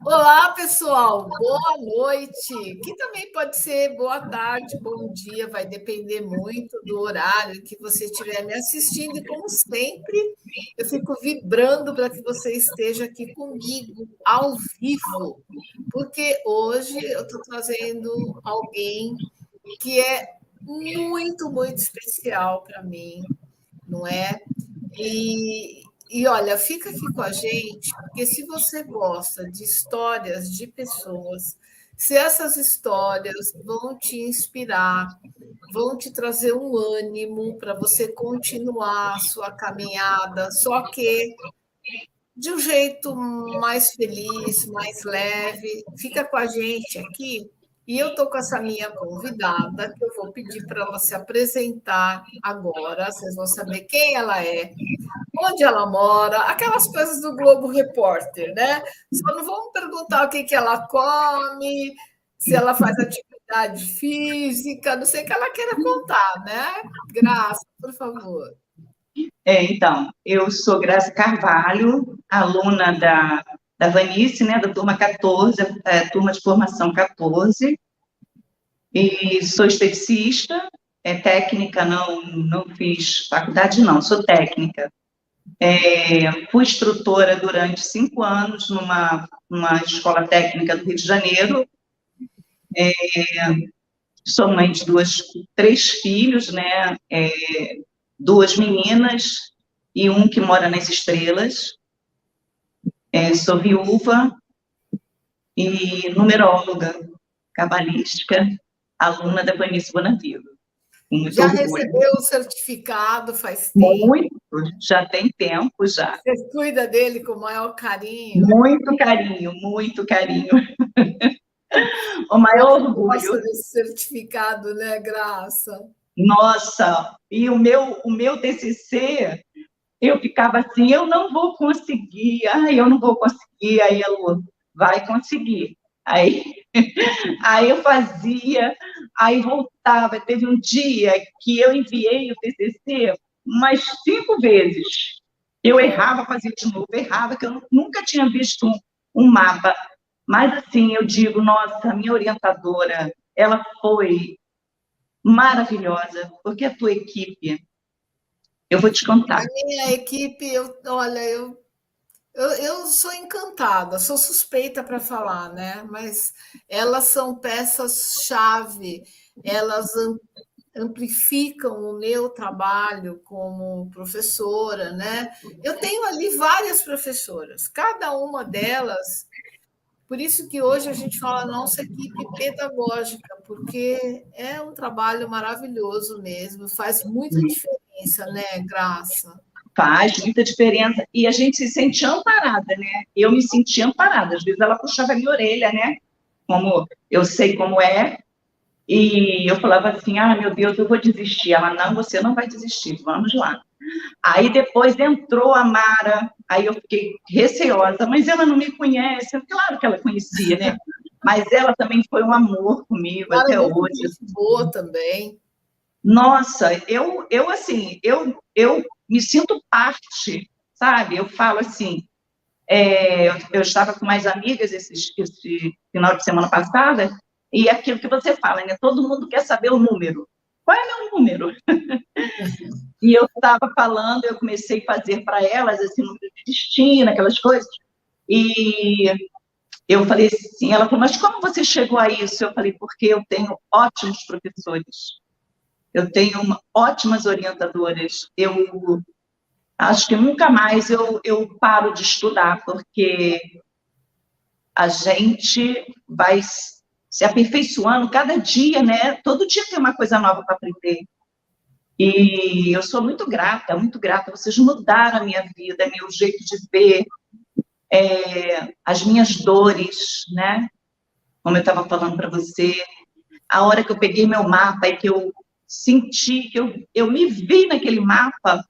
Olá, pessoal, boa noite, que também pode ser boa tarde, bom dia, vai depender muito do horário que você estiver me assistindo, e como sempre, eu fico vibrando para que você esteja aqui comigo, ao vivo, porque hoje eu estou trazendo alguém que é muito, muito especial para mim, não é? E olha, fica aqui com a gente, porque se você gosta de histórias de pessoas, se essas histórias vão te inspirar, vão te trazer um ânimo para você continuar a sua caminhada, só que de um jeito mais feliz, mais leve. Fica com a gente aqui. E eu estou com essa minha convidada, que eu vou pedir para ela se apresentar agora. Vocês vão saber quem ela é, onde ela mora, aquelas coisas do Globo Repórter, né? Só não vamos perguntar o que, que ela come, se ela faz atividade física, não sei o que ela queira contar, né? Graça, por favor. Então, eu sou Graça Carvalho, aluna da Vanice, né, da turma 14, turma de formação 14, e sou esteticista, técnica, não fiz faculdade, não, sou técnica. Fui instrutora durante 5 anos numa escola técnica do Rio de Janeiro. Sou mãe de três filhos, né, 2 meninas e um que mora nas estrelas. Sou viúva e numeróloga cabalística, aluna da Vanice Bonavio. Com muito Já orgulho. recebeu o certificado faz tempo? Muito, já tem tempo já. Você cuida dele com o maior carinho? Muito carinho, muito carinho. O Ela maior gosta orgulho. desse certificado, né, Graça? Nossa, e o meu TCC, eu ficava assim, eu não vou conseguir, eu não vou conseguir, aí a Lu, vai conseguir. Aí, aí eu fazia, aí voltava. Teve um dia que eu enviei o TCC umas 5 vezes. Eu errava, fazia de novo, errava, que eu nunca tinha visto um mapa. Mas, assim, eu digo, nossa, a minha orientadora, ela foi maravilhosa, porque a tua equipe, eu vou te A contar. minha equipe, olha, eu sou encantada, sou suspeita para falar, né? Mas elas são peças-chave, elas amplificam o meu trabalho como professora, né? Eu tenho ali várias professoras, cada uma delas. Por isso que hoje a gente fala nossa equipe pedagógica, porque é um trabalho maravilhoso mesmo, faz muita diferença, né, Graça? Faz muita diferença. E a gente se sente amparada, né? Eu me senti amparada. Às vezes ela puxava a minha orelha, né? Como eu sei como é. E eu falava assim, meu Deus, eu vou desistir. Ela, não, você não vai desistir, vamos lá. Aí depois entrou a Mara, aí eu fiquei receosa, mas ela não me conhece. Claro que ela conhecia, né? Mas ela também foi um amor comigo Mara é até muito hoje. gente boa também. Nossa, eu assim, eu me sinto parte, sabe? Eu falo assim, eu estava com mais amigas esse final de semana passada, e aquilo que você fala, né? Todo mundo quer saber o número. Qual é meu número? E eu estava falando, eu comecei a fazer para elas, assim, número de destino, aquelas coisas, e eu falei assim, ela falou, mas como você chegou a isso? Eu falei, porque eu tenho ótimos professores, eu tenho ótimas orientadoras, eu acho que nunca mais eu paro de estudar, porque a gente vai se aperfeiçoando cada dia, né? Todo dia tem uma coisa nova para aprender. E eu sou muito grata, muito grata. Vocês mudaram a minha vida, meu jeito de ver, as minhas dores, né? Como eu estava falando para você, a hora que eu peguei meu mapa e que eu senti, que eu me vi naquele mapa,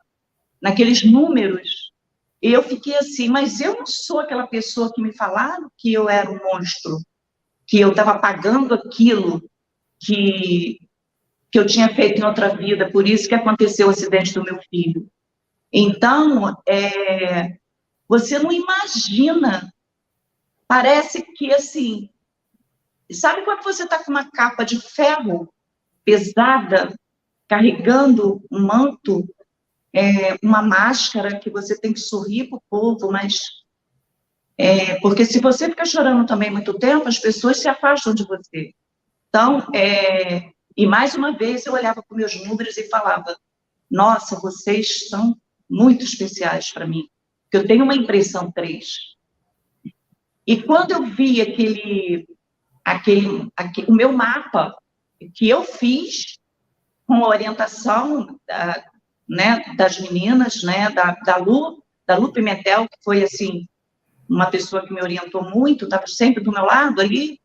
naqueles números, e eu fiquei assim, mas eu não sou aquela pessoa que me falaram que eu era um monstro, que eu estava pagando aquilo que, que eu tinha feito em outra vida, por isso que aconteceu o acidente do meu filho. Então, você não imagina parece que, assim, sabe quando você está com uma capa de ferro pesada, carregando um manto, uma máscara que você tem que sorrir para o povo, mas... porque se você fica chorando também muito tempo, as pessoas se afastam de você. Então, e mais uma vez eu olhava para os meus números e falava, nossa, vocês são muito especiais para mim, porque eu tenho uma impressão 3. E quando eu vi o meu mapa, que eu fiz com a orientação das meninas, né, da Lu Pimentel, que foi, assim, uma pessoa que me orientou muito, estava sempre do meu lado ali,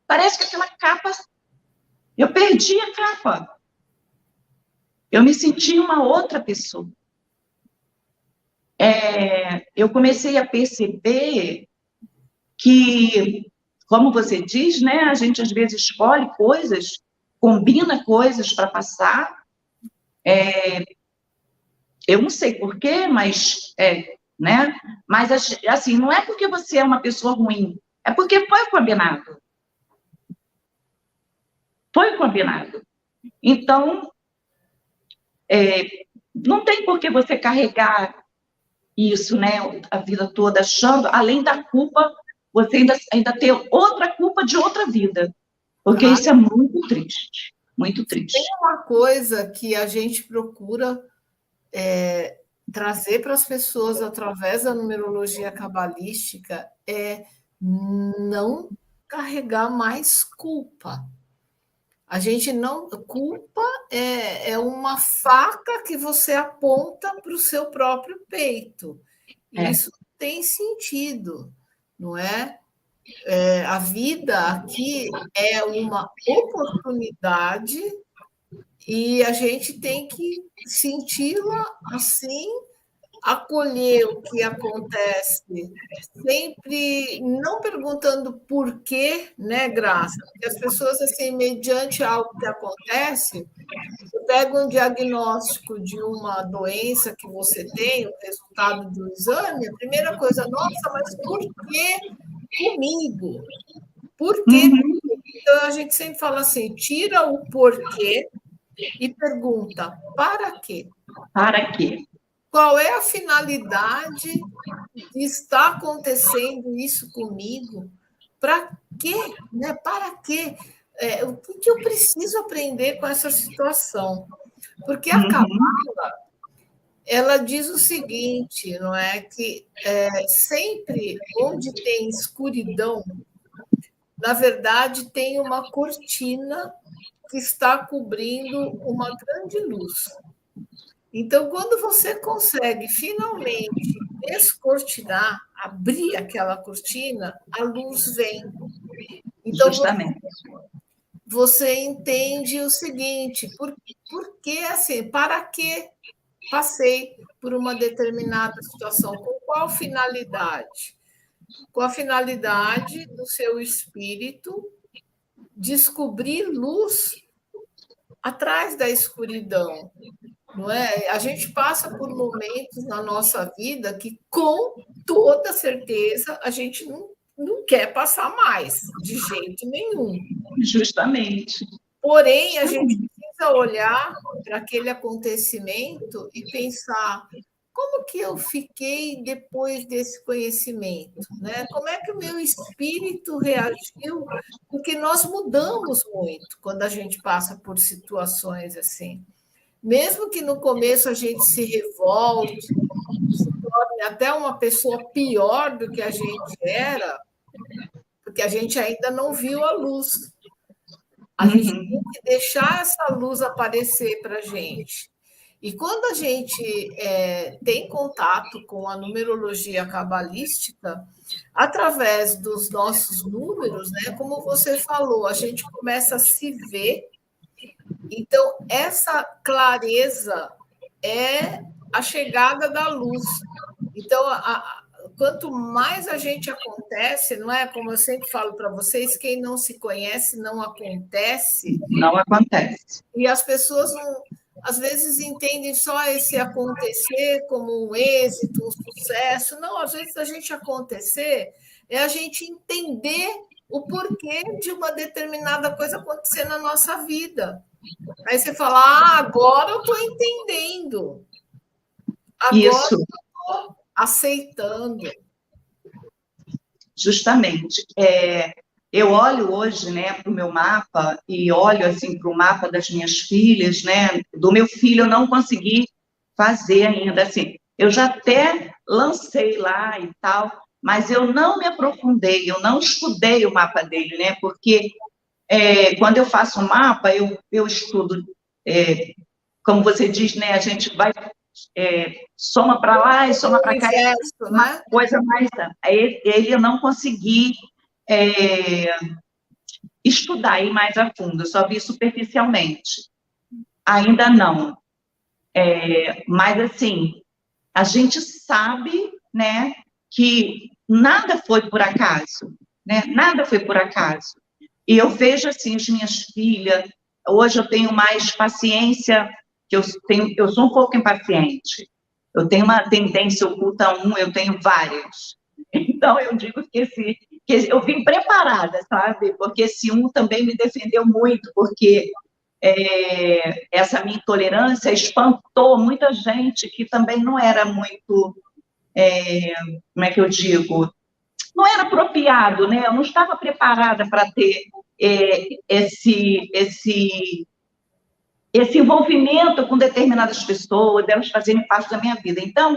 parece que aquela capa, eu perdi a capa. Eu me senti uma outra pessoa. Eu comecei a perceber que, como você diz, né, a gente às vezes escolhe coisas, combina coisas para passar. Eu não sei porquê, mas, né? Mas, assim, não é porque você é uma pessoa ruim, é porque foi combinado. Foi combinado. Então, não tem por que você carregar isso, né, a vida toda, achando, além da culpa, você ainda ter outra culpa de outra vida. Porque isso é muito triste, muito triste. Tem uma coisa que a gente procura trazer para as pessoas através da numerologia cabalística é não carregar mais culpa. A gente não. Culpa é uma faca que você aponta para o seu próprio peito. Isso tem sentido, não é? A vida aqui é uma oportunidade e a gente tem que senti-la assim, acolher o que acontece, sempre não perguntando por quê, né, Graça? Porque as pessoas, assim, mediante algo que acontece, você pega um diagnóstico de uma doença que você tem, o resultado do exame, a primeira coisa, nossa, mas por que comigo? Por quê? Então, a gente sempre fala assim, tira o porquê e pergunta, para quê? Para quê? Qual é a finalidade de estar acontecendo isso comigo? Para quê? Né? Para quê? O que eu preciso aprender com essa situação? Porque a Cabala, ela diz o seguinte, não é? Que sempre onde tem escuridão, na verdade, tem uma cortina que está cobrindo uma grande luz. Então, quando você consegue finalmente descortinar, abrir aquela cortina, a luz vem. Então, justamente. você entende o seguinte: por que assim? Para que passei por uma determinada situação? Com qual finalidade? Com a finalidade do seu espírito descobrir luz atrás da escuridão. Não é? A gente passa por momentos na nossa vida que, com toda certeza, a gente não quer passar mais, de jeito nenhum. Justamente. Porém, a gente precisa olhar para aquele acontecimento e pensar como que eu fiquei depois desse conhecimento, né? Como é que o meu espírito reagiu? Porque nós mudamos muito quando a gente passa por situações assim. Mesmo que no começo a gente se revolte, se torne até uma pessoa pior do que a gente era, porque a gente ainda não viu a luz. A gente tem que deixar essa luz aparecer para a gente. E quando a gente tem contato com a numerologia cabalística, através dos nossos números, né, como você falou, a gente começa a se ver. Então, essa clareza é a chegada da luz. Então, quanto mais a gente acontece, não é? Como eu sempre falo para vocês, quem não se conhece não acontece. Não acontece. E as pessoas às vezes entendem só esse acontecer como um êxito, um sucesso. Não, às vezes a gente acontecer é a gente entender o porquê de uma determinada coisa acontecer na nossa vida. Aí você fala, agora eu estou entendendo. Agora Isso. eu estou aceitando. Justamente. Eu olho hoje, né, para o meu mapa e olho assim para o mapa das minhas filhas, né? Do meu filho eu não consegui fazer ainda, assim. Eu já até lancei lá e tal, mas eu não me aprofundei, eu não estudei o mapa dele, né? Porque quando eu faço um mapa, eu estudo, como você diz, né? A gente vai soma para lá e soma para cá, uma né? coisa mais. Ele eu não consegui estudar, ir mais a fundo, eu só vi superficialmente. Ainda não. Mas, assim, a gente sabe, né, que nada foi por acaso, né? Nada foi por acaso. E eu vejo, assim, as minhas filhas, hoje eu tenho mais paciência, que eu sou um pouco impaciente. Eu tenho uma tendência oculta a eu tenho várias. Então, eu digo que eu vim preparada, sabe? Porque esse também me defendeu muito, porque essa minha intolerância espantou muita gente que também não era muito, como é que eu digo? Não era apropriado, né? Eu não estava preparada para ter esse envolvimento com determinadas pessoas, delas fazerem parte da minha vida. Então,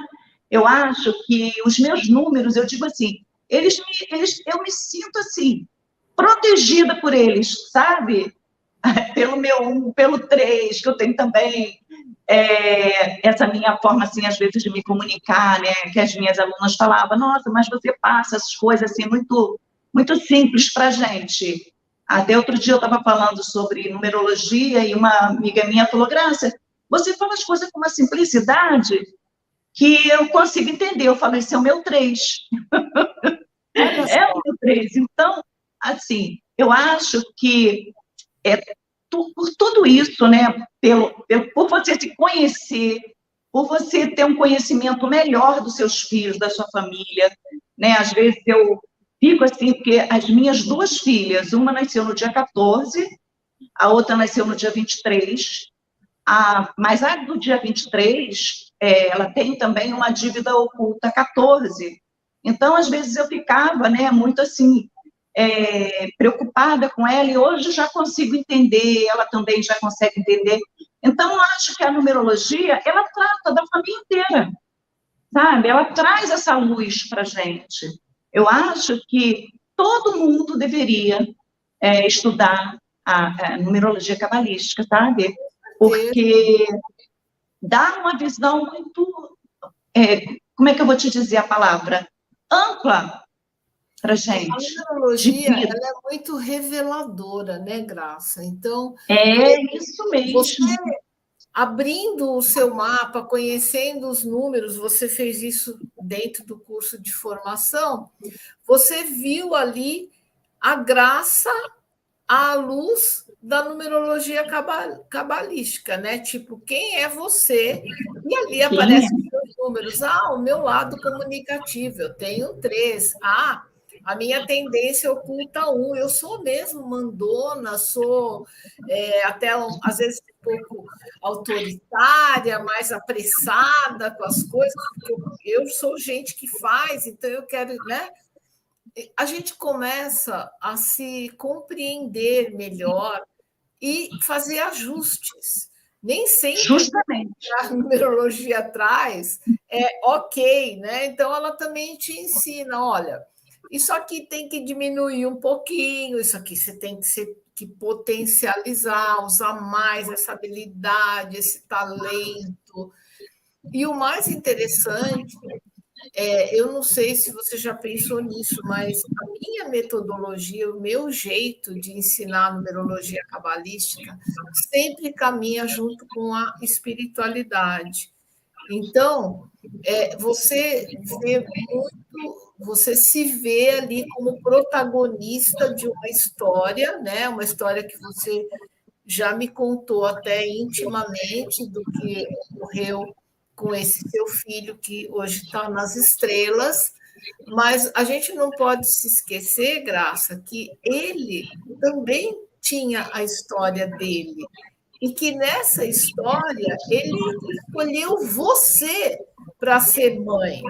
eu acho que os meus números, eu digo assim, eu me sinto assim, protegida por eles, sabe? Pelo meu 1, pelo 3, que eu tenho também essa minha forma, assim, às vezes, de me comunicar, né? Que as minhas alunas falavam, nossa, mas você passa essas coisas, assim, muito, muito simples para a gente. Até outro dia eu estava falando sobre numerologia e uma amiga minha falou, Graça, você fala as coisas com uma simplicidade que eu consigo entender. Eu falei, esse é o meu 3. Olha É só. o meu 3. Então, assim, eu acho que por tudo isso, né, por você se conhecer, por você ter um conhecimento melhor dos seus filhos, da sua família, né, às vezes eu fico assim, porque as minhas duas filhas, uma nasceu no dia 14, a outra nasceu no dia 23, mas a do dia 23, ela tem também uma dívida oculta 14. Então, às vezes eu ficava, né, muito assim, preocupada com ela, e hoje já consigo entender, ela também já consegue entender. Então, eu acho que a numerologia, ela trata da família inteira, sabe? Ela traz essa luz para a gente. Eu acho que todo mundo deveria estudar a numerologia cabalística, sabe? Porque dá uma visão muito, como é que eu vou te dizer a palavra? Ampla para gente. A numerologia ela é muito reveladora, né, Graça? Então, Isso mesmo. Você abrindo o seu mapa, conhecendo os números, você fez isso dentro do curso de formação, você viu ali a graça à luz da numerologia cabalística, né? Tipo, quem é você? E ali aparecem os números. O meu lado comunicativo, eu tenho 3. A minha tendência oculta 1. Eu sou mesmo mandona, sou até às vezes um pouco autoritária, mais apressada com as coisas, porque eu sou gente que faz, então eu quero, né? A gente começa a se compreender melhor e fazer ajustes. Nem sempre a numerologia traz ok, né? Então ela também te ensina, olha, isso aqui tem que diminuir um pouquinho, isso aqui você tem que potencializar, usar mais essa habilidade, esse talento. E o mais interessante eu não sei se você já pensou nisso, mas a minha metodologia, o meu jeito de ensinar a numerologia cabalística sempre caminha junto com a espiritualidade. Então, você se vê ali como protagonista de uma história, né? Uma história que você já me contou até intimamente do que ocorreu com esse seu filho, que hoje está nas estrelas, mas a gente não pode se esquecer, Graça, que ele também tinha a história dele, e que nessa história ele escolheu você para ser mãe.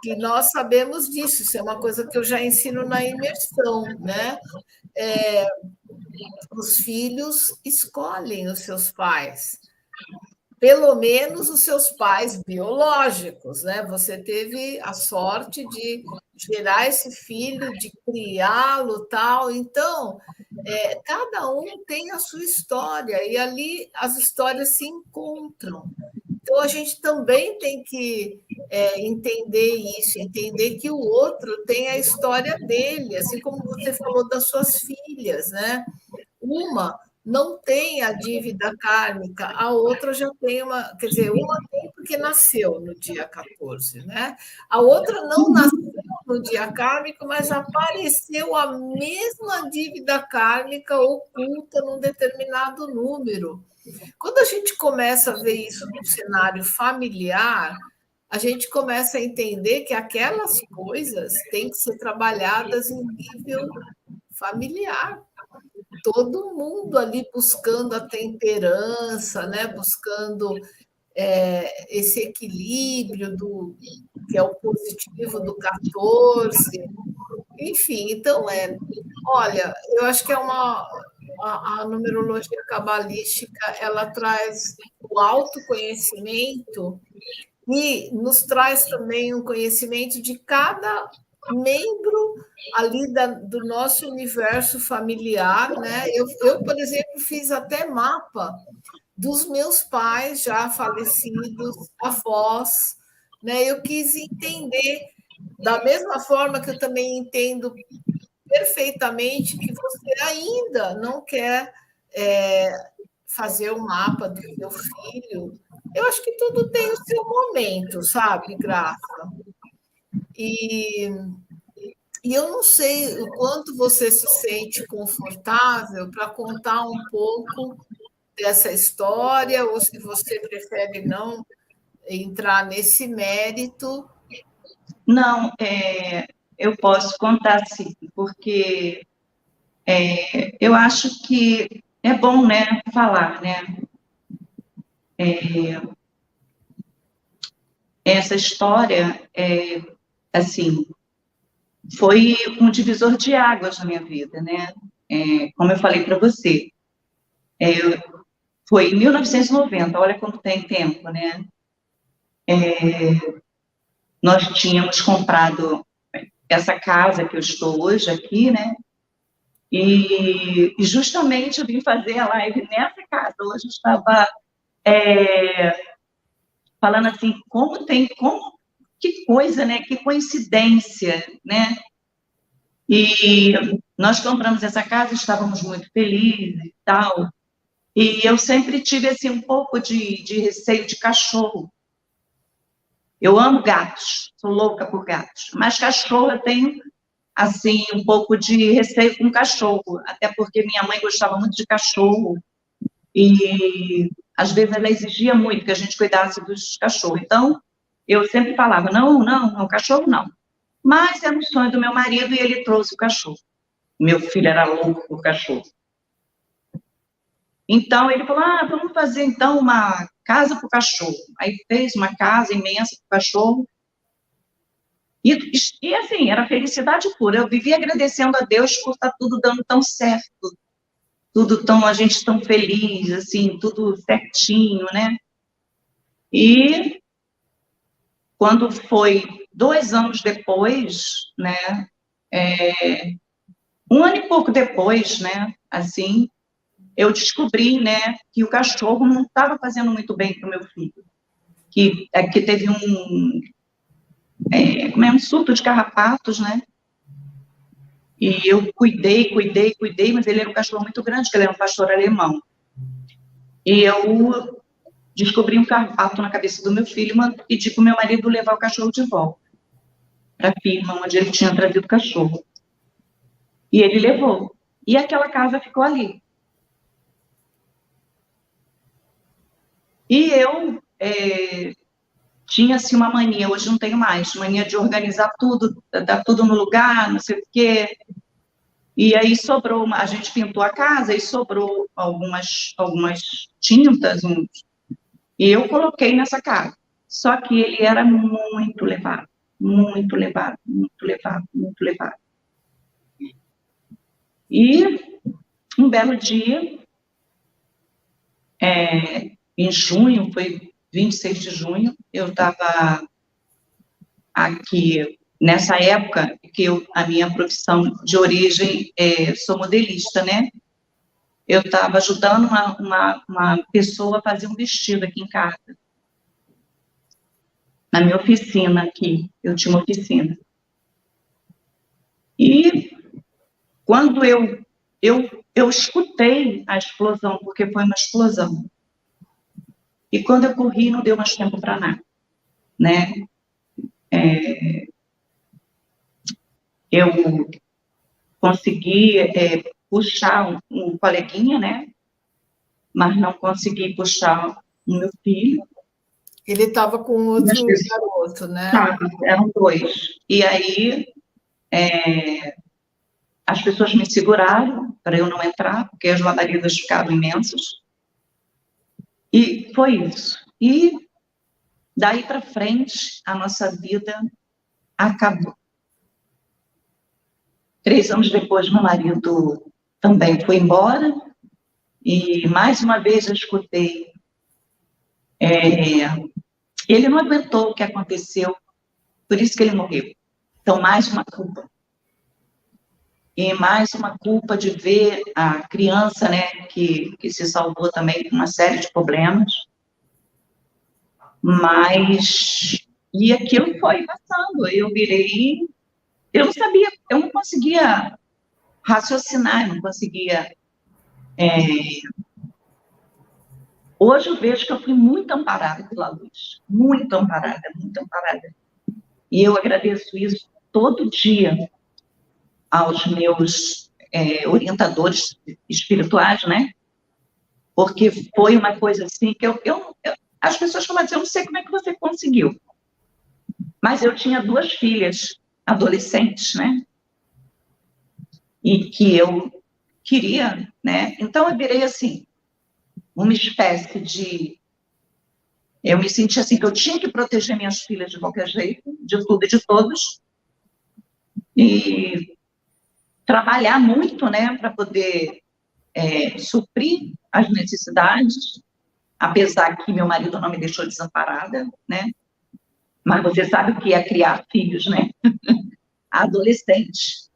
Que nós sabemos disso, isso é uma coisa que eu já ensino na imersão, né? É, os filhos escolhem os seus pais, pelo menos os seus pais biológicos, né? Você teve a sorte de gerar esse filho, de criá-lo, tal. Então, cada um tem a sua história e ali as histórias se encontram. Então, a gente também tem que entender isso, entender que o outro tem a história dele, assim como você falou das suas filhas, né? Uma não tem a dívida kármica, a outra já tem uma, quer dizer, uma tem porque nasceu no dia 14, né? A outra não nasceu no dia kármico, mas apareceu a mesma dívida kármica oculta num determinado número. Quando a gente começa a ver isso no cenário familiar, a gente começa a entender que aquelas coisas têm que ser trabalhadas em nível familiar. Todo mundo ali buscando a temperança, né? Buscando esse equilíbrio do que é o positivo do 14. Enfim, então olha, eu acho que é uma a numerologia cabalística, ela traz o autoconhecimento e nos traz também um conhecimento de cada membro ali do nosso universo familiar, né? Por exemplo, fiz até mapa dos meus pais já falecidos, avós, né? Eu quis entender, da mesma forma que eu também entendo perfeitamente que você ainda não quer fazer o mapa do seu filho. Eu acho que tudo tem o seu momento, sabe, Graça? E, e eu não sei o quanto você se sente confortável para contar um pouco dessa história, ou se você prefere não entrar nesse mérito. Não, eu posso contar sim, porque eu acho que é bom, né, falar, né? Essa história, assim, foi um divisor de águas na minha vida, né? Como eu falei para você, foi em 1990, olha como tem tempo, né? Nós tínhamos comprado essa casa que eu estou hoje aqui, né? E justamente eu vim fazer a live nessa casa. Hoje eu estava falando assim, que coisa, né? Que coincidência, né? E nós compramos essa casa, estávamos muito felizes e tal. E eu sempre tive assim um pouco de receio de cachorro. Eu amo gatos, sou louca por gatos, mas cachorro eu tenho assim um pouco de receio com cachorro, até porque minha mãe gostava muito de cachorro e às vezes ela exigia muito que a gente cuidasse dos cachorros. Então eu sempre falava não, não, não, cachorro não. Mas era um sonho do meu marido e ele trouxe o cachorro. Meu filho era louco por cachorro. Então ele falou: vamos fazer então uma casa para o cachorro. Aí fez uma casa imensa para o cachorro. E assim, era felicidade pura. Eu vivia agradecendo a Deus por estar tudo dando tão certo, tudo tão, a gente tão feliz, assim, tudo certinho, né? E quando foi 2 anos depois, né? 1 ano e pouco depois, né? Assim, eu descobri, né, que o cachorro não estava fazendo muito bem para o meu filho, que teve um surto de carrapatos, né? E eu cuidei, mas ele era um cachorro muito grande, porque ele era um pastor alemão. E eu descobri um carrapato na cabeça do meu filho e pedi para o meu marido levar o cachorro de volta para a firma onde ele tinha trazido o cachorro. E ele levou. E aquela casa ficou ali. E eu tinha assim, uma mania, hoje não tenho mais, mania de organizar tudo, dar tudo no lugar, não sei o quê. E aí sobrou, a gente pintou a casa e sobrou algumas tintas, e eu coloquei nessa casa. Só que ele era muito levado, muito levado, muito levado, muito levado. E um belo dia, em junho, foi 26 de junho, eu estava aqui, nessa época, que a minha profissão de origem, sou modelista, né? Eu estava ajudando uma pessoa a fazer um vestido aqui em casa, na minha oficina aqui, eu tinha uma oficina. E quando eu escutei a explosão, porque foi uma explosão, e quando eu corri, não deu mais tempo para nada, né? Eu consegui puxar um coleguinha, né? Mas não consegui puxar o meu filho. Ele estava com outro garoto, né? Eram dois. E aí as pessoas me seguraram para eu não entrar, porque as labaredas ficavam imensas. E foi isso. E daí para frente, a nossa vida acabou. 3 anos depois, meu marido também foi embora, e mais uma vez eu escutei. Ele não aguentou o que aconteceu, por isso que ele morreu. Então, mais uma culpa. E mais uma culpa de ver a criança, né, que se salvou também com uma série de problemas. Mas, e aquilo foi passando, eu virei, eu não sabia, eu não conseguia raciocinar, eu não conseguia. Hoje eu vejo que eu fui muito amparada pela luz, muito amparada, muito amparada. E eu agradeço isso todo dia aos meus orientadores espirituais, né? Porque foi uma coisa assim que as pessoas falam assim, eu não sei como é que você conseguiu. Mas eu tinha 2 filhas adolescentes, né? E que eu queria, né? Então eu virei assim, uma espécie de... Eu me senti assim que eu tinha que proteger minhas filhas de qualquer jeito, de tudo e de todos, e trabalhar muito, né, para poder suprir as necessidades, apesar que meu marido não me deixou desamparada, né? Mas você sabe o que é criar filhos, né? Adolescentes.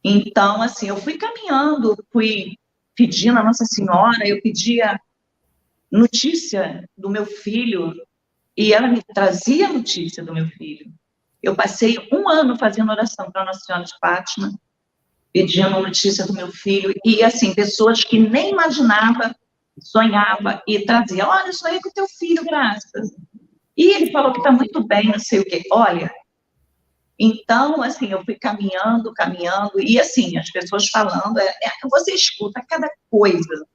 Então, assim, eu fui caminhando, fui pedindo a Nossa Senhora, eu pedia notícia do meu filho, e ela me trazia notícia do meu filho. Eu passei 1 ano fazendo oração para Nossa Senhora de Fátima, pedindo notícia do meu filho, e, assim, pessoas que nem imaginava, sonhava, e trazia, olha, sonhei com teu filho, graças. E ele falou que está muito bem, não sei o quê. Olha, então, assim, eu fui caminhando, caminhando, e, assim, as pessoas falando, você escuta cada coisa.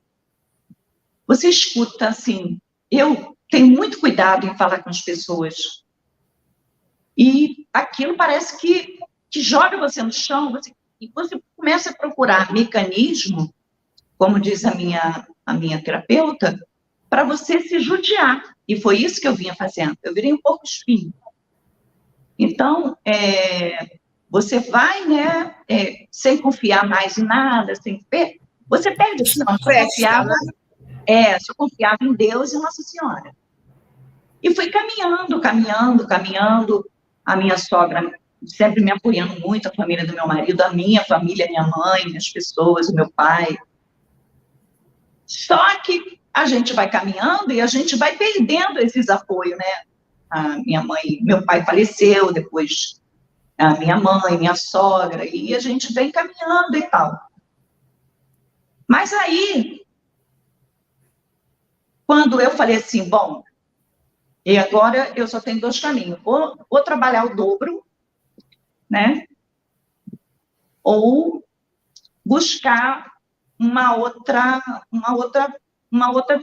Você escuta, assim, eu tenho muito cuidado em falar com as pessoas. E aquilo parece que joga você no chão, e você começa a procurar mecanismo, como diz a minha terapeuta, para você se judiar. E foi isso que eu vinha fazendo. Eu virei um pouco espinho. Então, você vai, né, sem confiar mais em nada, você perde isso. Não, só confiava em Deus e Nossa Senhora. E fui caminhando, caminhando, caminhando. A minha sogra sempre me apoiando muito, a família do meu marido, a minha família, minha mãe, as pessoas, o meu pai. Só que a gente vai caminhando e a gente vai perdendo esses apoios, né? A minha mãe, meu pai faleceu, depois a minha mãe, minha sogra, e a gente vem caminhando e tal. Mas aí, quando eu falei assim, bom, e agora eu só tenho 2 caminhos, ou trabalhar o dobro, né? Ou buscar uma outra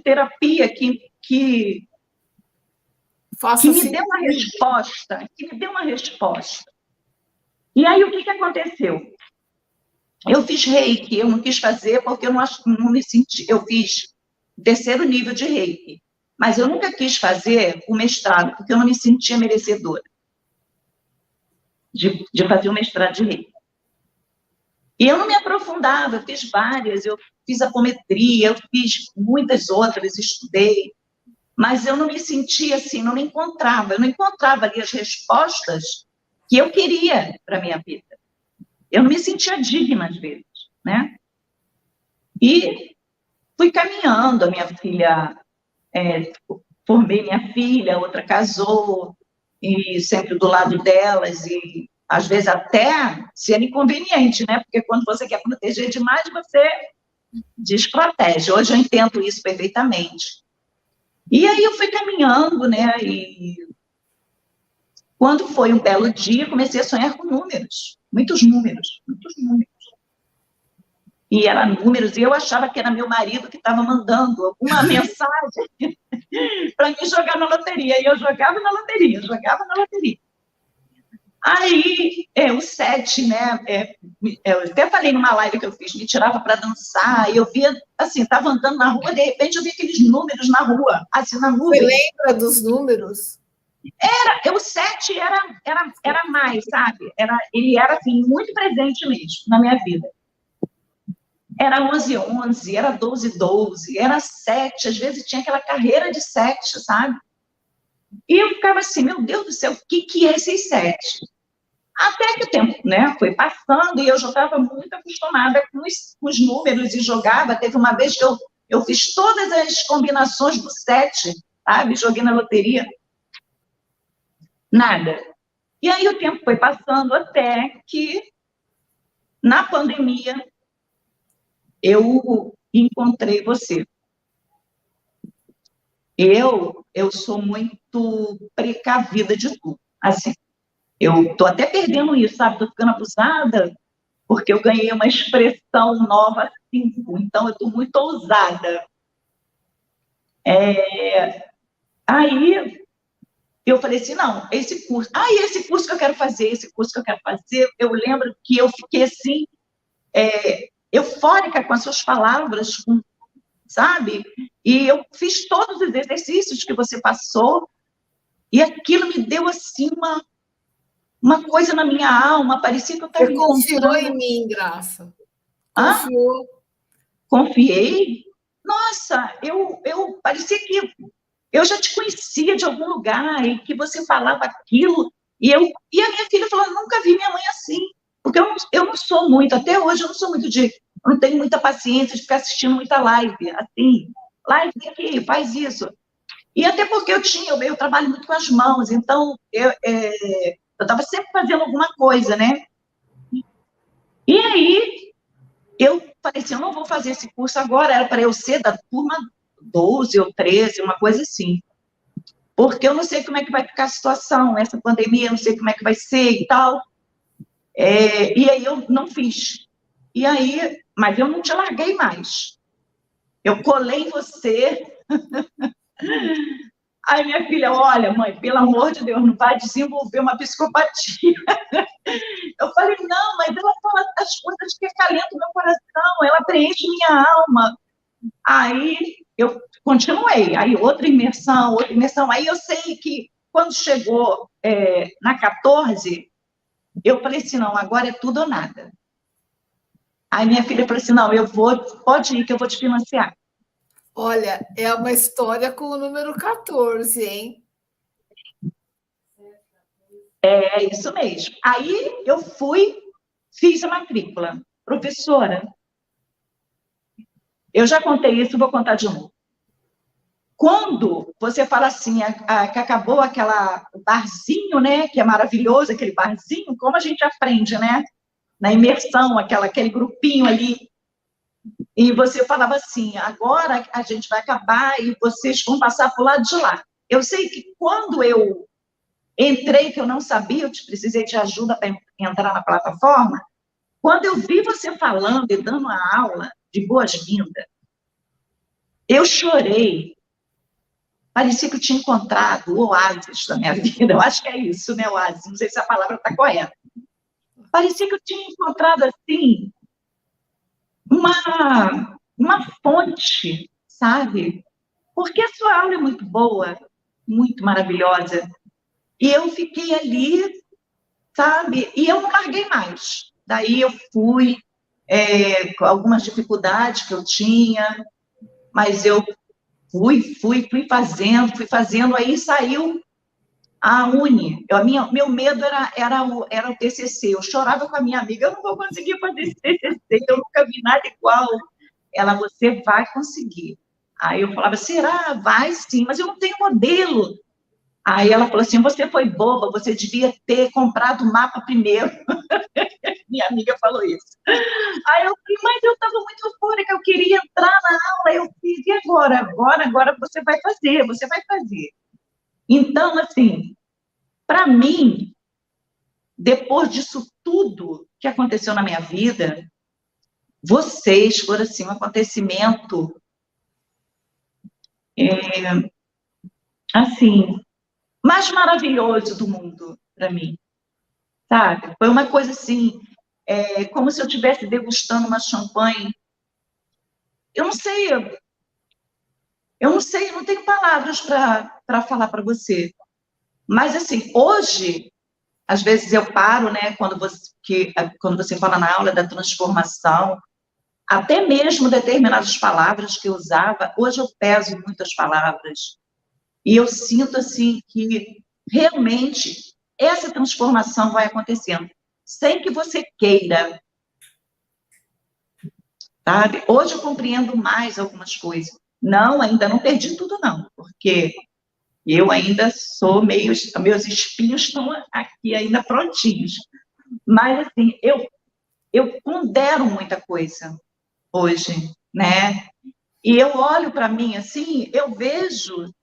terapia que que Faça me deu uma resposta, E aí, o que aconteceu? Eu fiz reiki, eu não quis fazer porque eu não me senti... Eu fiz o 3º nível de reiki, mas eu nunca quis fazer o mestrado, porque eu não me sentia merecedora de fazer o mestrado de reiki. E eu não me aprofundava, eu fiz várias, eu fiz apometria, eu fiz muitas outras, estudei, mas eu não me sentia assim, não me encontrava, eu não encontrava ali as respostas que eu queria para a minha vida. Eu não me sentia digna, às vezes, né? E fui caminhando, a minha filha, formei minha filha, outra casou, e sempre do lado delas, e às vezes até sendo inconveniente, né? Porque quando você quer proteger demais, você desprotege. Hoje eu entendo isso perfeitamente. E aí eu fui caminhando, né? E quando foi um belo dia, comecei a sonhar com números, muitos números, muitos números. E eram números, e eu achava que era meu marido que estava mandando alguma mensagem para me jogar na loteria. E eu jogava na loteria, jogava na loteria. Aí, o 7, né? Eu até falei numa live que eu fiz, me tirava para dançar, e eu via, assim, estava andando na rua, de repente eu via aqueles números na rua, assim, na nuvem. Você lembra dos números? O 7 era mais, sabe? Ele era, assim, muito presente mesmo na minha vida. Era 11-11, era 12-12, era 7, às vezes tinha aquela carreira de 7, sabe? E eu ficava assim, meu Deus do céu, o que é esses 7? Até que o tempo, né, foi passando e eu já estava muito acostumada com os números e jogava. Teve uma vez que eu fiz todas as combinações do 7, sabe? Joguei na loteria. Nada. E aí o tempo foi passando até que, na pandemia, eu encontrei você. Eu sou muito precavida de tudo. Assim, eu tô até perdendo isso, sabe? Tô ficando abusada, porque eu ganhei uma expressão nova, 5, então eu tô muito ousada. Aí eu falei assim, não, esse curso que eu quero fazer, eu lembro que eu fiquei assim, eufórica com as suas palavras, sabe? E eu fiz todos os exercícios que você passou, e aquilo me deu assim uma coisa na minha alma, parecia que eu estava encontrando... Você confiou em mim, Graça. Confiou. Confiei? Nossa, eu parecia que eu já te conhecia de algum lugar e que você falava aquilo. E a minha filha falou, nunca vi minha mãe assim. Porque eu não sou muito, até hoje eu não sou muito eu não tenho muita paciência de ficar assistindo muita live, assim. Live aqui, faz isso. E até porque eu trabalho muito com as mãos, então eu estava sempre fazendo alguma coisa, né? E aí eu falei assim, eu não vou fazer esse curso agora, era para eu ser da turma 12 ou 13, uma coisa assim. Porque eu não sei como é que vai ficar a situação, essa pandemia, eu não sei como é que vai ser e tal. E aí eu não fiz. E aí, mas eu não te larguei mais. Eu colei em você. Aí minha filha, olha, mãe, pelo amor de Deus, não vai desenvolver uma psicopatia. Eu falei, não, mas ela fala as coisas que acalentam meu coração, ela preenche minha alma. Aí eu continuei, aí outra imersão. Aí eu sei que quando chegou na 14, eu falei assim, não, agora é tudo ou nada. Aí minha filha falou assim, não, pode ir que eu vou te financiar. Olha, é uma história com o número 14, hein? É isso mesmo. Aí eu fiz a matrícula. Professora, eu já contei isso, vou contar de novo. Quando você fala assim, que acabou o barzinho, né, que é maravilhoso, aquele barzinho, como a gente aprende, né, na imersão, aquele grupinho ali, e você falava assim, agora a gente vai acabar e vocês vão passar para o lado de lá. Eu sei que quando eu entrei, que eu não sabia, eu precisei de ajuda para entrar na plataforma, quando eu vi você falando e dando a aula de boas-vindas, eu chorei. parecia que eu tinha encontrado o oásis da minha vida. Eu acho que é isso, né, oásis? Não sei se a palavra está correta. Parecia que eu tinha encontrado, assim, uma fonte, sabe? Porque a sua aula é muito boa, muito maravilhosa. E eu fiquei ali, sabe? E eu não larguei mais. Daí eu fui, com algumas dificuldades que eu tinha, mas eu fui fazendo, aí saiu a Uni. Meu medo era o TCC. Eu chorava com a minha amiga, eu não vou conseguir fazer esse TCC, eu nunca vi nada igual. Ela, você vai conseguir. Aí eu falava, será? Vai sim, mas eu não tenho modelo. Aí ela falou assim, você foi boba, você devia ter comprado o mapa primeiro. Minha amiga falou isso. Aí eu falei, mas eu estava muito eufórica, eu queria entrar na aula, eu fiz, e agora? Agora você vai fazer, você vai fazer. Então, assim, para mim, depois disso tudo que aconteceu na minha vida, vocês foram, assim, um acontecimento, assim, mais maravilhoso do mundo para mim, sabe? Foi uma coisa, assim, como se eu estivesse degustando uma champanhe. Eu não sei, eu não sei, eu não tenho palavras para falar para você. Mas, assim, hoje, às vezes eu paro, né, quando você fala na aula da transformação, até mesmo determinadas palavras que eu usava, hoje eu peso muitas palavras. E eu sinto, assim, que realmente essa transformação vai acontecendo, sem que você queira, sabe? Hoje eu compreendo mais algumas coisas. Não, ainda não perdi tudo, não, porque eu ainda sou meus espinhos estão aqui ainda prontinhos. Mas, assim, eu pondero muita coisa hoje, né? E eu olho para mim, assim, eu vejo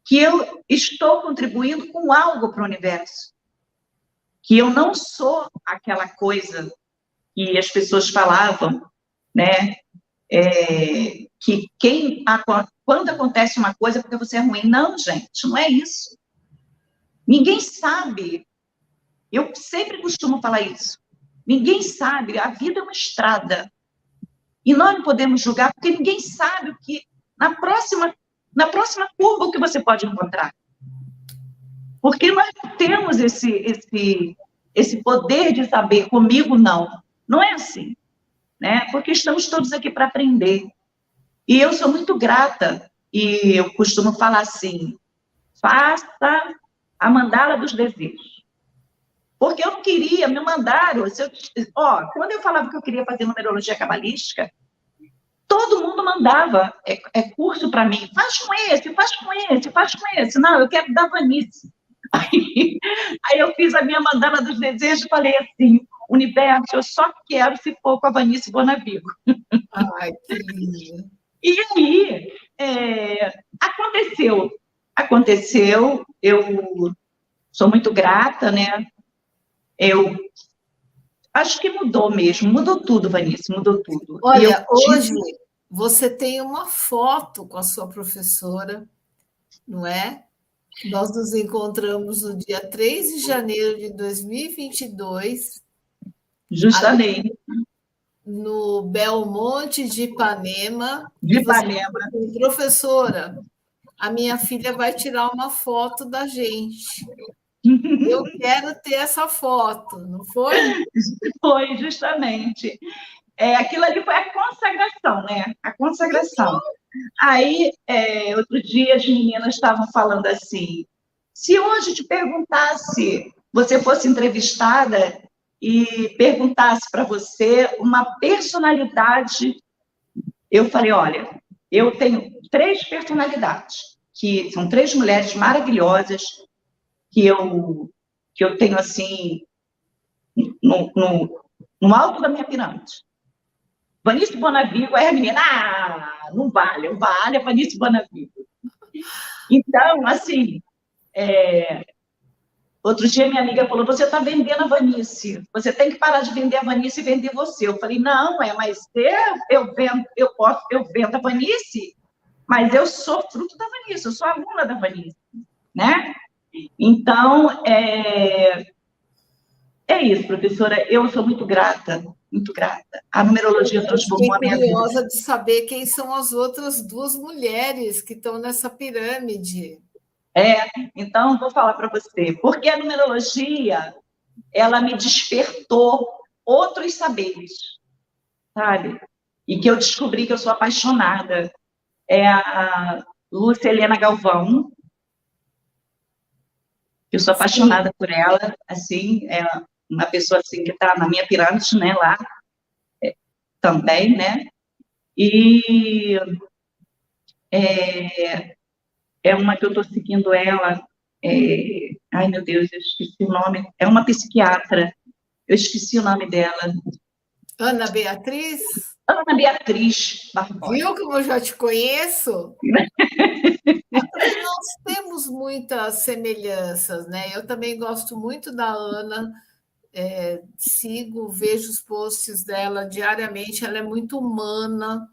que eu estou contribuindo com algo para o universo. Que eu não sou aquela coisa que as pessoas falavam, né? Que quando acontece uma coisa é porque você é ruim. Não, gente, não é isso. Ninguém sabe. Eu sempre costumo falar isso. Ninguém sabe. A vida é uma estrada. E nós não podemos julgar, porque ninguém sabe o que, na próxima curva, o que você pode encontrar. Porque nós temos esse poder de saber, comigo não. Não é assim, né? Porque estamos todos aqui para aprender. E eu sou muito grata, e eu costumo falar assim, faça a mandala dos desejos. Porque eu não queria, me mandaram, quando eu falava que eu queria fazer numerologia cabalística, todo mundo mandava curso para mim, faz com esse, faz com esse, faz com esse. Não, eu quero dar Vanice. Aí eu fiz a minha mandala dos desejos e falei assim, universo, eu só quero se for com a Vanice Bonavigo. Ai, que lindo. E aí, aconteceu, eu sou muito grata, né? Eu acho que mudou mesmo, mudou tudo, Vanice, mudou tudo. Olha, hoje você tem uma foto com a sua professora, não é? Nós nos encontramos no dia 3 de janeiro de 2022, justamente, no Belmonte de Ipanema, de e você Ipanema. falou assim, professora, a minha filha vai tirar uma foto da gente. Eu quero ter essa foto, não foi? Foi, justamente. Aquilo ali foi a consagração, né? A consagração. Aí, outro dia, as meninas estavam falando assim, se hoje te perguntasse, você fosse entrevistada e perguntasse para você uma personalidade, eu falei, olha, eu tenho 3 personalidades, que são 3 mulheres maravilhosas, que eu tenho, assim, no alto da minha pirâmide. Vanice Bonavigo, aí a menina, não vale a Vanice Bonavigo. Então, assim, outro dia minha amiga falou, você está vendendo a Vanice, você tem que parar de vender a Vanice e vender você. Eu falei, não, mas eu vendo a Vanice, mas eu sou fruto da Vanice, eu sou aluna da Vanice, né? Então, é isso, professora, eu sou muito grata, muito grata. A numerologia Eu transformou fiquei a minha vida. curiosa de saber quem são as outras duas mulheres que estão nessa pirâmide. Então, vou falar para você, porque a numerologia, ela me despertou outros saberes, sabe? E que eu descobri que eu sou apaixonada. É a Lúcia Helena Galvão, eu sou Sim. apaixonada por ela, assim, é uma pessoa assim que está na minha pirâmide, né, lá também, né? E é uma que eu estou seguindo ela, ai meu Deus, eu esqueci o nome, é uma psiquiatra, eu esqueci o nome dela, Ana Beatriz, Ana Beatriz Barbosa. viu como eu já te conheço? Nós temos muitas semelhanças, né? Eu também gosto muito da Ana, sigo, vejo os posts dela diariamente, ela é muito humana,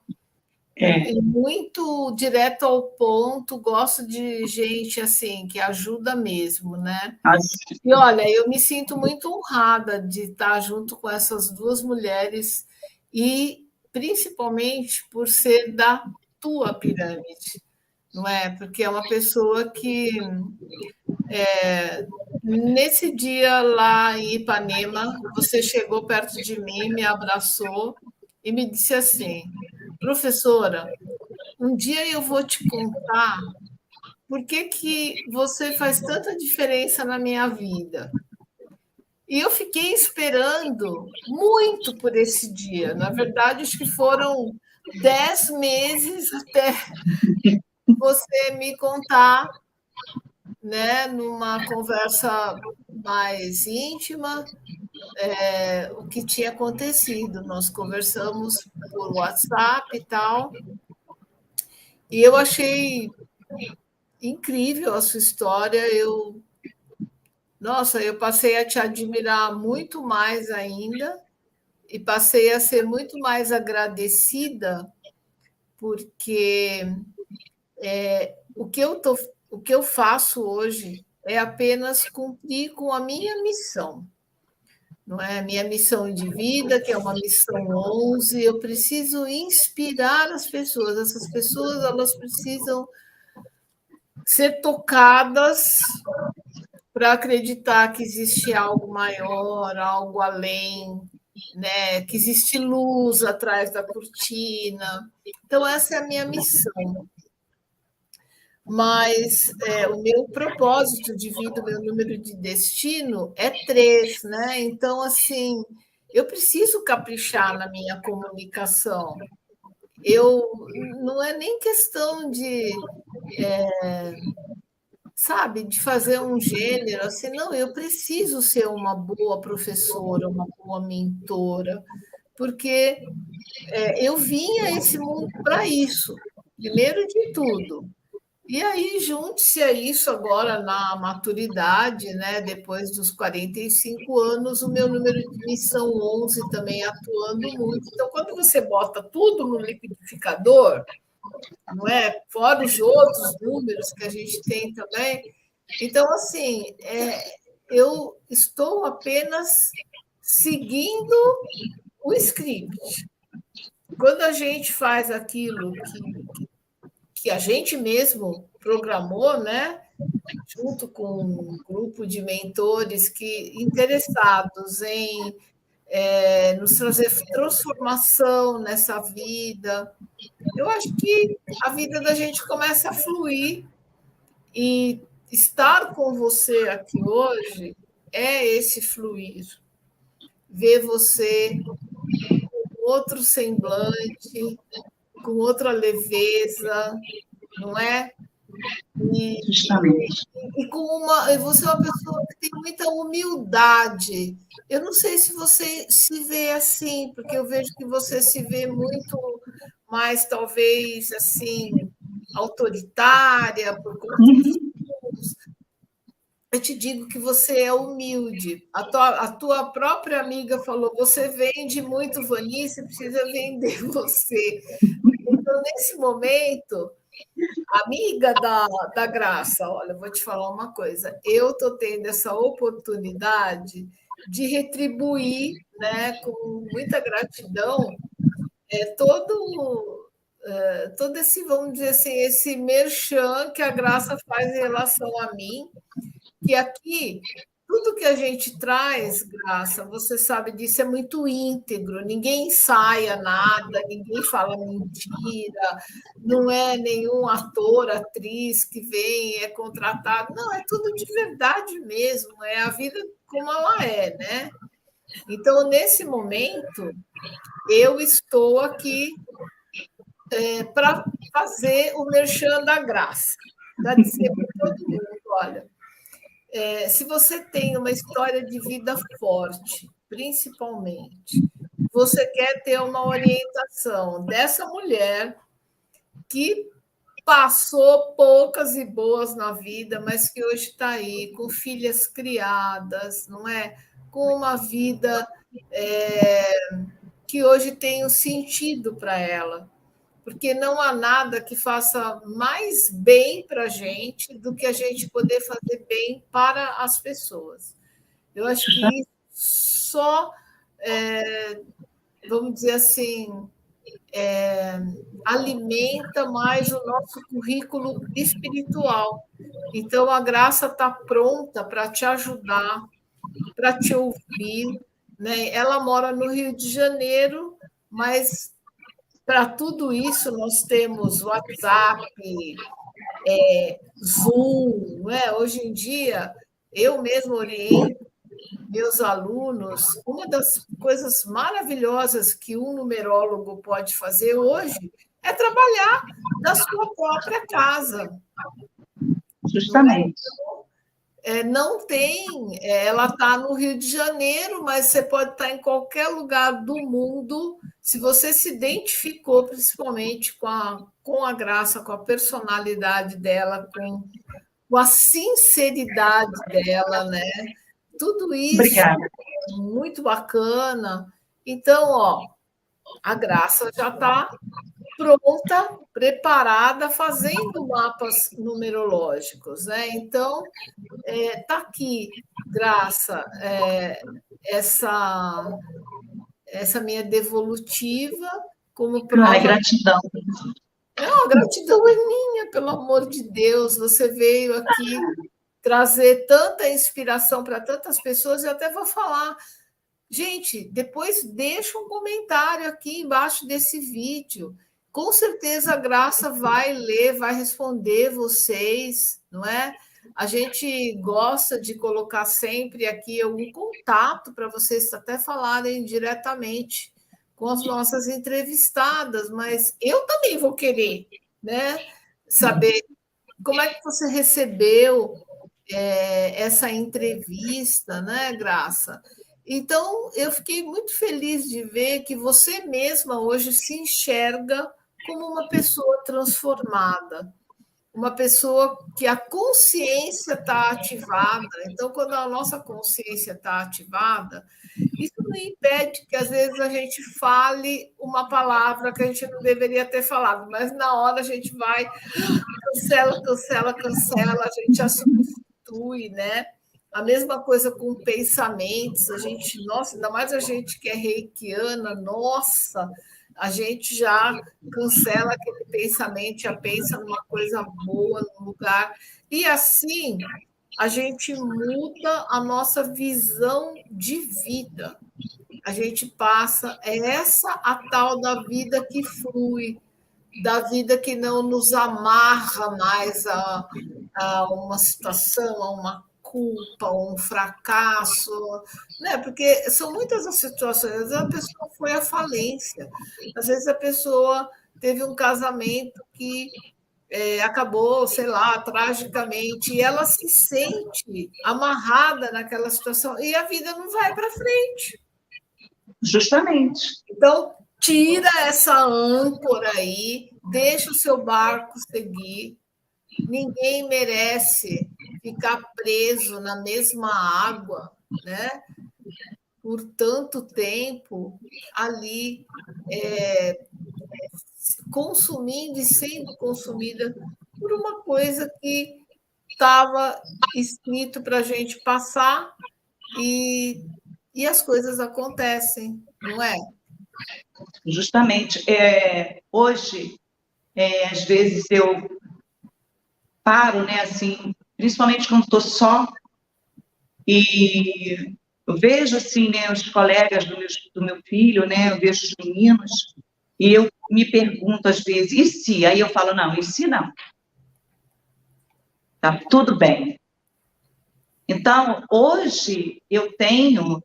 É, e muito direto ao ponto, gosto de gente assim que ajuda mesmo, né? nossa, E olha, eu me sinto muito honrada de estar junto com essas duas mulheres e principalmente por ser da tua pirâmide, não é? Porque é uma pessoa que nesse dia lá em Ipanema, você chegou perto de mim, me abraçou e me disse assim: professora, um dia eu vou te contar por que que você faz tanta diferença na minha vida. E eu fiquei esperando muito por esse dia. Na verdade, acho que foram 10 meses até você me contar, né, numa conversa mais íntima, o que tinha acontecido. Nós conversamos por WhatsApp e tal, e eu achei incrível a sua história. Nossa, eu passei a te admirar muito mais ainda e passei a ser muito mais agradecida porque o que eu faço hoje é apenas cumprir com a minha missão, não é? A minha missão de vida, que é uma missão 11, eu preciso inspirar as pessoas. Essas pessoas, elas precisam ser tocadas para acreditar que existe algo maior, algo além, né? Que existe luz atrás da cortina. Então, essa é a minha missão. Mas o meu propósito de vida, o meu número de destino é 3, né? Então, assim, eu preciso caprichar na minha comunicação. Eu não é nem questão de, sabe, de fazer um gênero assim, não, eu preciso ser uma boa professora, uma boa mentora, porque eu vim a esse mundo para isso, primeiro de tudo. E aí, junte-se a isso agora na maturidade, né? Depois dos 45 anos, o meu número de missão 11 também atuando muito. Então, quando você bota tudo no liquidificador, não é? Fora os outros números que a gente tem também. Então, assim, eu estou apenas seguindo o script. Quando a gente faz aquilo que a gente mesmo programou, né? Junto com um grupo de mentores que interessados em nos trazer transformação nessa vida. Eu acho que a vida da gente começa a fluir e estar com você aqui hoje é esse fluir. Ver você com outro semblante, com outra leveza, não é? E, justamente. e com você é uma pessoa que tem muita humildade. Eu não sei se você se vê assim, porque eu vejo que você se vê muito mais, talvez, assim, autoritária por conta dos. Eu te digo que você é humilde. A tua própria amiga falou: você vende muito, Vani, você precisa vender você. Então, nesse momento, amiga da Graça, olha, vou te falar uma coisa. Eu estou tendo essa oportunidade de retribuir, né, com muita gratidão, todo esse, vamos dizer assim, esse merchan que a Graça faz em relação a mim, que aqui tudo que a gente traz, Graça, você sabe disso, é muito íntegro, ninguém ensaia nada, ninguém fala mentira, não é nenhum ator, atriz que vem, é contratado, não, é tudo de verdade mesmo, é a vida como ela é, né? Então, nesse momento, eu estou aqui para fazer o merchan da Graça, para dizer para todo mundo, olha, se você tem uma história de vida forte, principalmente, você quer ter uma orientação dessa mulher que passou poucas e boas na vida, mas que hoje está aí com filhas criadas, não é? Com uma vida que hoje tem um sentido para ela, porque não há nada que faça mais bem para a gente do que a gente poder fazer bem para as pessoas. Eu acho que isso só, vamos dizer assim, alimenta mais o nosso currículo espiritual. Então, a Graça está pronta para te ajudar, para te ouvir. Né? Ela mora no Rio de Janeiro, mas para tudo isso nós temos WhatsApp, Zoom. Não é? Hoje em dia, eu mesmo oriento meus alunos, uma das coisas maravilhosas que um numerólogo pode fazer hoje é trabalhar da sua própria casa. Não é? Justamente. Não tem, ela está no Rio de Janeiro, mas você pode estar em qualquer lugar do mundo. Se você se identificou principalmente com a Graça, com a personalidade dela, com a sinceridade dela, né? Tudo isso Obrigada. muito bacana. Então, ó, a Graça já está pronta, preparada, fazendo mapas numerológicos, né? Então, tá aqui, Graça, essa minha devolutiva como Ai, prova. gratidão. Não, a gratidão é minha, pelo amor de Deus. Você veio aqui trazer tanta inspiração para tantas pessoas. Eu até vou falar. Gente, depois deixa um comentário aqui embaixo desse vídeo. Com certeza a Graça vai ler, vai responder vocês, não é? A gente gosta de colocar sempre aqui algum contato para vocês até falarem diretamente com as nossas entrevistadas, mas eu também vou querer, né? Saber como é que você recebeu essa entrevista, né, Graça? Então, eu fiquei muito feliz de ver que você mesma hoje se enxerga como uma pessoa transformada, uma pessoa que a consciência está ativada. Então, quando a nossa consciência está ativada, isso não impede que às vezes a gente fale uma palavra que a gente não deveria ter falado, mas na hora a gente vai, cancela, cancela, cancela, a gente já substitui, né? A mesma coisa com pensamentos, a gente, nossa, ainda mais a gente que é reikiana, nossa, a gente já cancela aquele pensamento, já pensa numa coisa boa, num lugar. E assim a gente muda a nossa visão de vida. A gente passa, é essa a tal da vida que flui, da vida que não nos amarra mais a uma situação, a uma culpa, a um fracasso, né? Porque são muitas as situações. Às vezes a pessoa foi à falência, às vezes a pessoa teve um casamento que acabou, sei lá, tragicamente, e ela se sente amarrada naquela situação e a vida não vai para frente. Justamente. Então, tira essa âncora aí, deixa o seu barco seguir. Ninguém merece ficar preso na mesma água, né? Por tanto tempo ali consumindo e sendo consumida por uma coisa que estava escrito para a gente passar e as coisas acontecem, não é? Justamente. Hoje, às vezes, eu paro, né, assim, principalmente quando estou só, e eu vejo, assim, né, os colegas do meu filho, né, eu vejo os meninos, e eu me pergunto, às vezes, e se? Aí eu falo, não, e se não? Tá tudo bem. Então, hoje, eu tenho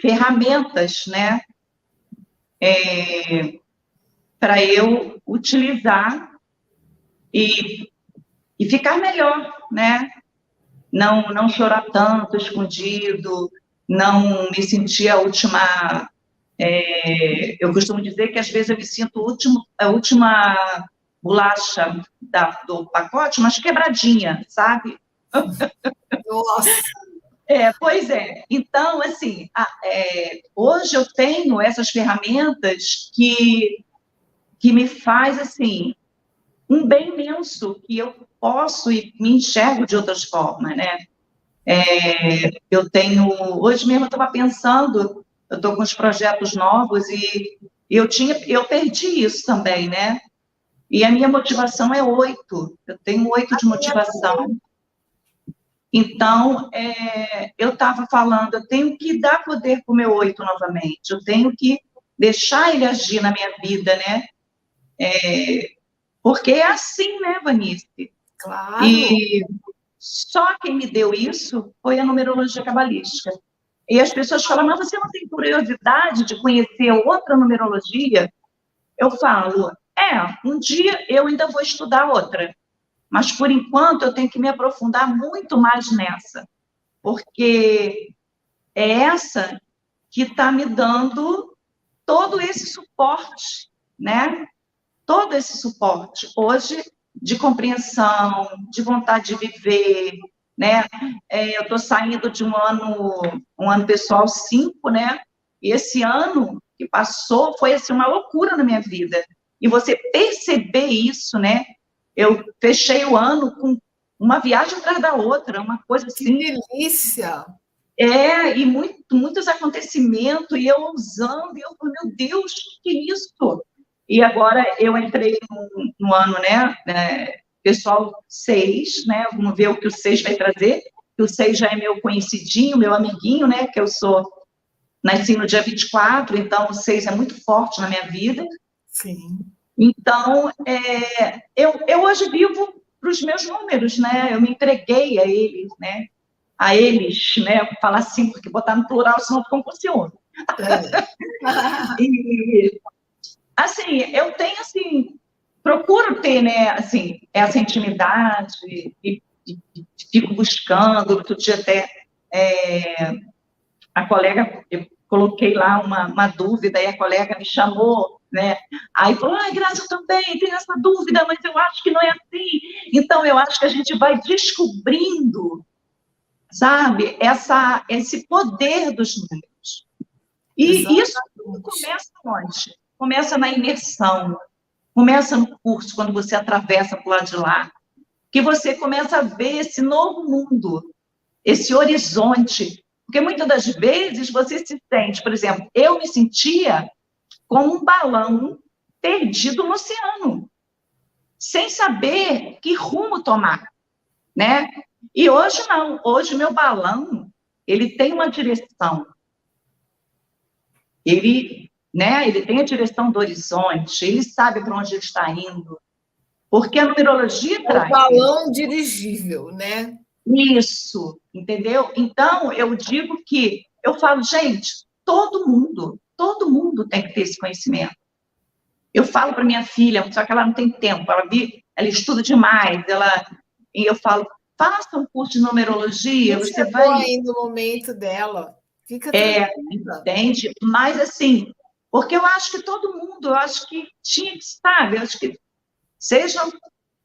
ferramentas, né, para eu utilizar e, e ficar melhor, né? Não chorar tanto escondido, não me sentir a última. Eu costumo dizer que às vezes eu me sinto a última bolacha do pacote, mas quebradinha, sabe? Nossa, Pois é. Então, assim, hoje eu tenho essas ferramentas que me faz assim um bem imenso, que eu posso e me enxergo de outras formas, né? Eu tenho, hoje mesmo eu estava pensando, eu estou com os projetos novos e eu perdi isso também, né? E a minha motivação é 8, eu tenho 8 de motivação. Então, eu estava falando, eu tenho que dar poder para o meu 8 novamente, eu tenho que deixar ele agir na minha vida, né? Porque é assim, né, Vanice? claro. E só quem me deu isso foi a numerologia cabalística. E as pessoas falam, mas você não tem curiosidade de conhecer outra numerologia? Eu falo, um dia eu ainda vou estudar outra, mas por enquanto eu tenho que me aprofundar muito mais nessa, porque é essa que está me dando todo esse suporte, né? Todo esse suporte hoje de compreensão, de vontade de viver, né? Eu estou saindo de um ano pessoal 5, né? E esse ano que passou foi assim uma loucura na minha vida. E você perceber isso, né? Eu fechei o ano com uma viagem atrás da outra, uma coisa Que assim. delícia! E muitos acontecimentos, e eu usando, e eu falei, meu Deus, o que é isso? E agora eu entrei no ano, né, pessoal 6, né, vamos ver o que o 6 vai trazer, que o 6 já é meu conhecidinho, meu amiguinho, né, que eu nasci no dia 24, então o 6 é muito forte na minha vida. Sim. Então, eu hoje vivo para os meus números, né, eu me entreguei a eles, né? Vou falar assim, porque botar no plural, senão ficam com ciúme. É. E, assim, eu tenho, assim, procuro ter, né, assim, essa intimidade e fico buscando. Outro dia até a colega, eu coloquei lá uma dúvida e a colega me chamou, né? Aí falou, Graça, eu também tenho essa dúvida, mas eu acho que não é assim. Então, eu acho que a gente vai descobrindo, sabe, esse poder dos números. E isso tudo Exatamente. começa onde? Começa na imersão, começa no curso, quando você atravessa para o lado de lá, que você começa a ver esse novo mundo, esse horizonte. Porque muitas das vezes você se sente, por exemplo, eu me sentia como um balão perdido no oceano, sem saber que rumo tomar, né? E hoje não, hoje meu balão, ele tem uma direção, ele tem a direção do horizonte, ele sabe para onde ele está indo, porque a numerologia É o traz balão dirigível, né? isso, entendeu? Então, eu digo que, eu falo, gente, todo mundo tem que ter esse conhecimento. Eu falo para minha filha, só que ela não tem tempo, ela estuda demais, e eu falo, faça um curso de numerologia, Não você chegou vai ainda o momento dela. Fica tranquila. entende? Mas, assim, porque eu acho que todo mundo, eu acho que tinha que estar, eu acho que sejam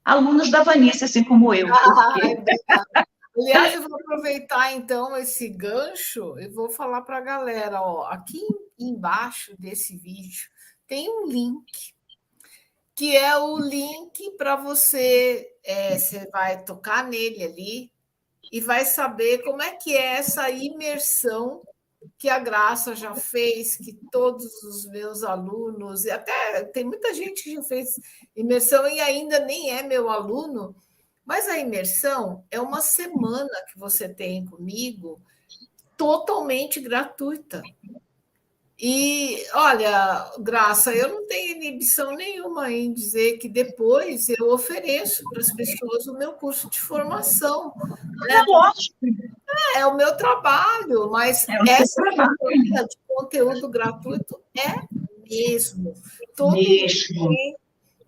alunos da Vanice, assim como eu, porque Aliás, eu vou aproveitar então esse gancho e vou falar para a galera, ó, aqui embaixo desse vídeo tem um link. que é o link para você, você vai tocar nele ali e vai saber como é que é essa imersão que a Graça já fez, que todos os meus alunos, e até tem muita gente que já fez imersão e ainda nem é meu aluno, mas a imersão é uma semana que você tem comigo, totalmente gratuita. E olha, Graça, eu não tenho inibição nenhuma em dizer que depois eu ofereço para as pessoas o meu curso de formação, É né? lógico, É o meu trabalho, mas é o seu essa trabalho campanha de conteúdo gratuito é mesmo. Todo mundo mesmo. tem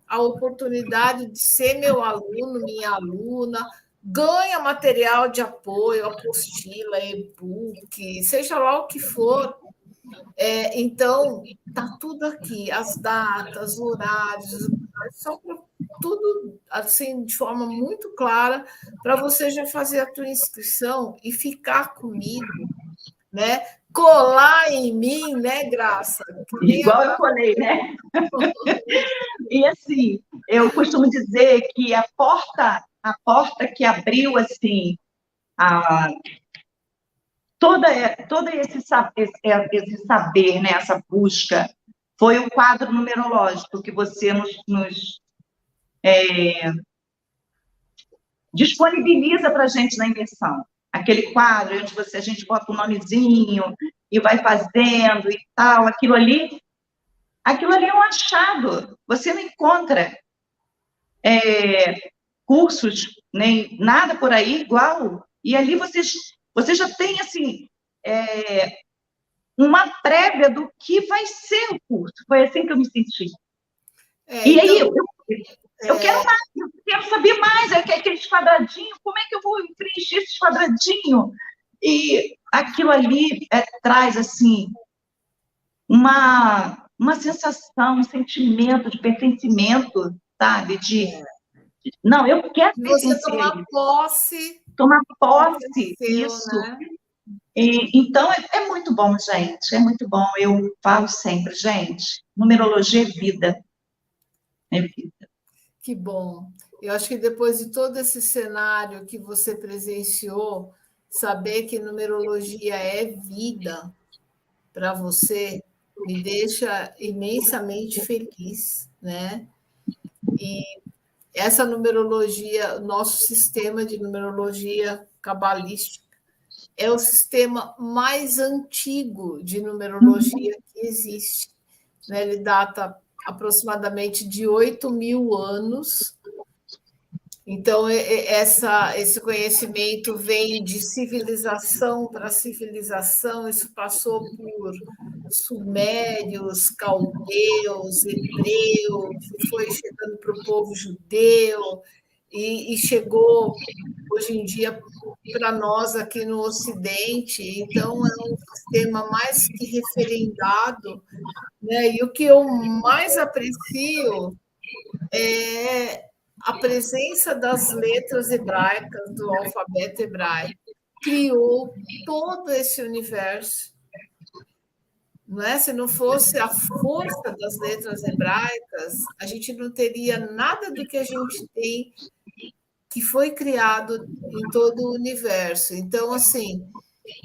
a oportunidade de ser meu aluno, minha aluna, ganha material de apoio, apostila, e-book, seja lá o que for. Então, está tudo aqui, as datas, horários, só pra, tudo assim de forma muito clara para você já fazer a tua inscrição e ficar comigo, né? Colar em mim, né, Graça? Que nem a Igual eu falei, né? E assim, eu costumo dizer que a porta que abriu assim a todo esse saber, né, essa busca, foi o quadro numerológico que você nos disponibiliza para a gente na imersão. Aquele quadro onde a gente bota um nomezinho e vai fazendo e tal, aquilo ali é um achado. Você não encontra cursos, nem nada por aí igual. E ali você já tem assim uma prévia do que vai ser o curso. Foi assim que eu me senti. E aí então, eu quero mais, eu quero saber mais, eu quero aqueles quadradinhos, como é que eu vou preencher esses quadradinhos? E aquilo ali traz assim uma sensação, um sentimento de pertencimento, sabe? Não, eu quero você pertencer a tomar isso, posse tomar do que é posse, seu, isso. né? Então, é muito bom, gente, é muito bom. Eu falo sempre, gente, numerologia é vida, é vida. Que bom. Eu acho que depois de todo esse cenário que você presenciou, saber que numerologia é vida para você me deixa imensamente feliz, né? E essa numerologia, nosso sistema de numerologia cabalística, é o sistema mais antigo de numerologia que existe, né? Ele data aproximadamente de 8.000 anos. Então, esse conhecimento vem de civilização para civilização, isso passou por sumérios, caldeus, hebreus, e foi chegando para o povo judeu, e chegou hoje em dia para nós aqui no Ocidente. Então, é um sistema mais que referendado, né? E o que eu mais aprecio é a presença das letras hebraicas, do alfabeto hebraico, criou todo esse universo. Não é? Se não fosse a força das letras hebraicas, a gente não teria nada do que a gente tem, que foi criado em todo o universo. Então, assim,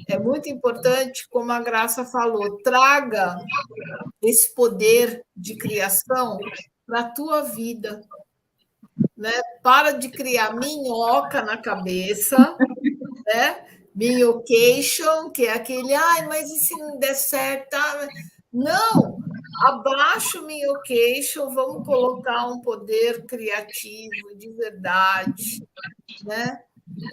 é muito importante, como a Graça falou, traga esse poder de criação para a tua vida, né? Para de criar minhoca na cabeça, né? Minhocation, que é aquele, ai, mas e se não der certo? Não, abaixa o minhocation, vamos colocar um poder criativo de verdade, né?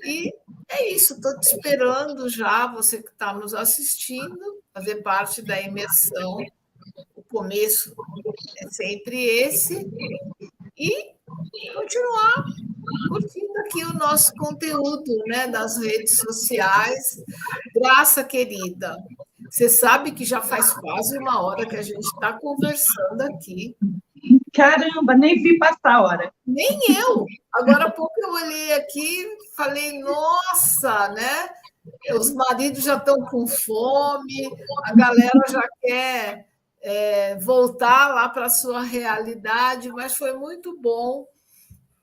E é isso, estou te esperando já, você que está nos assistindo, fazer parte da imersão. O começo é sempre esse, e continuar curtindo aqui o nosso conteúdo, né, das redes sociais. Graça, querida, você sabe que já faz quase uma hora que a gente está conversando aqui. Caramba, nem vi passar a hora. Nem eu. Agora há pouco eu olhei aqui e falei, nossa, né? Os maridos já estão com fome, a galera já quer voltar lá para a sua realidade, mas foi muito bom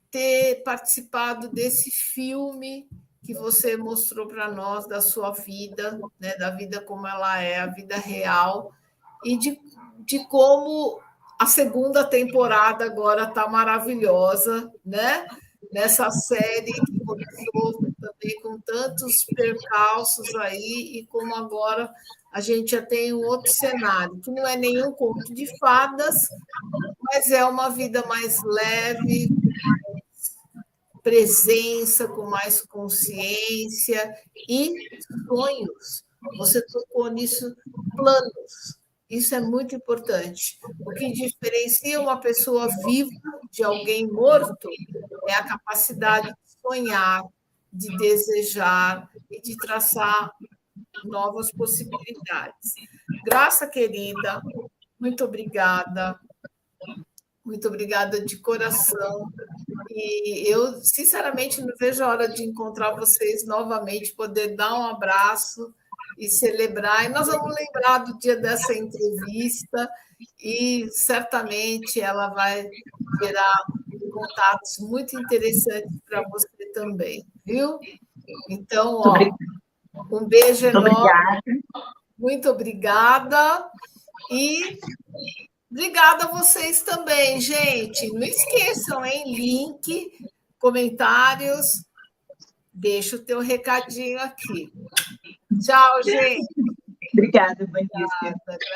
ter participado desse filme que você mostrou para nós da sua vida, né, da vida como ela é, a vida real, e de como a segunda temporada agora está maravilhosa, né? Nessa série que começou também com tantos percalços aí, e como agora a gente já tem um outro cenário, que não é nenhum conto de fadas, mas é uma vida mais leve, presença, com mais consciência e sonhos. Você tocou nisso, planos. Isso é muito importante. O que diferencia uma pessoa viva de alguém morto é a capacidade de sonhar, de desejar e de traçar novas possibilidades. Graça, querida, muito obrigada. Muito obrigada de coração. E eu, sinceramente, não vejo a hora de encontrar vocês novamente, poder dar um abraço e celebrar. E nós vamos lembrar do dia dessa entrevista e certamente ela vai gerar contatos muito interessantes para você também, viu? Então, ó, um beijo enorme. Muito obrigada. E obrigada a vocês também, gente. Não esqueçam, hein? Link, comentários. Deixa o teu recadinho aqui. Tchau, gente. Obrigada, Vanessa.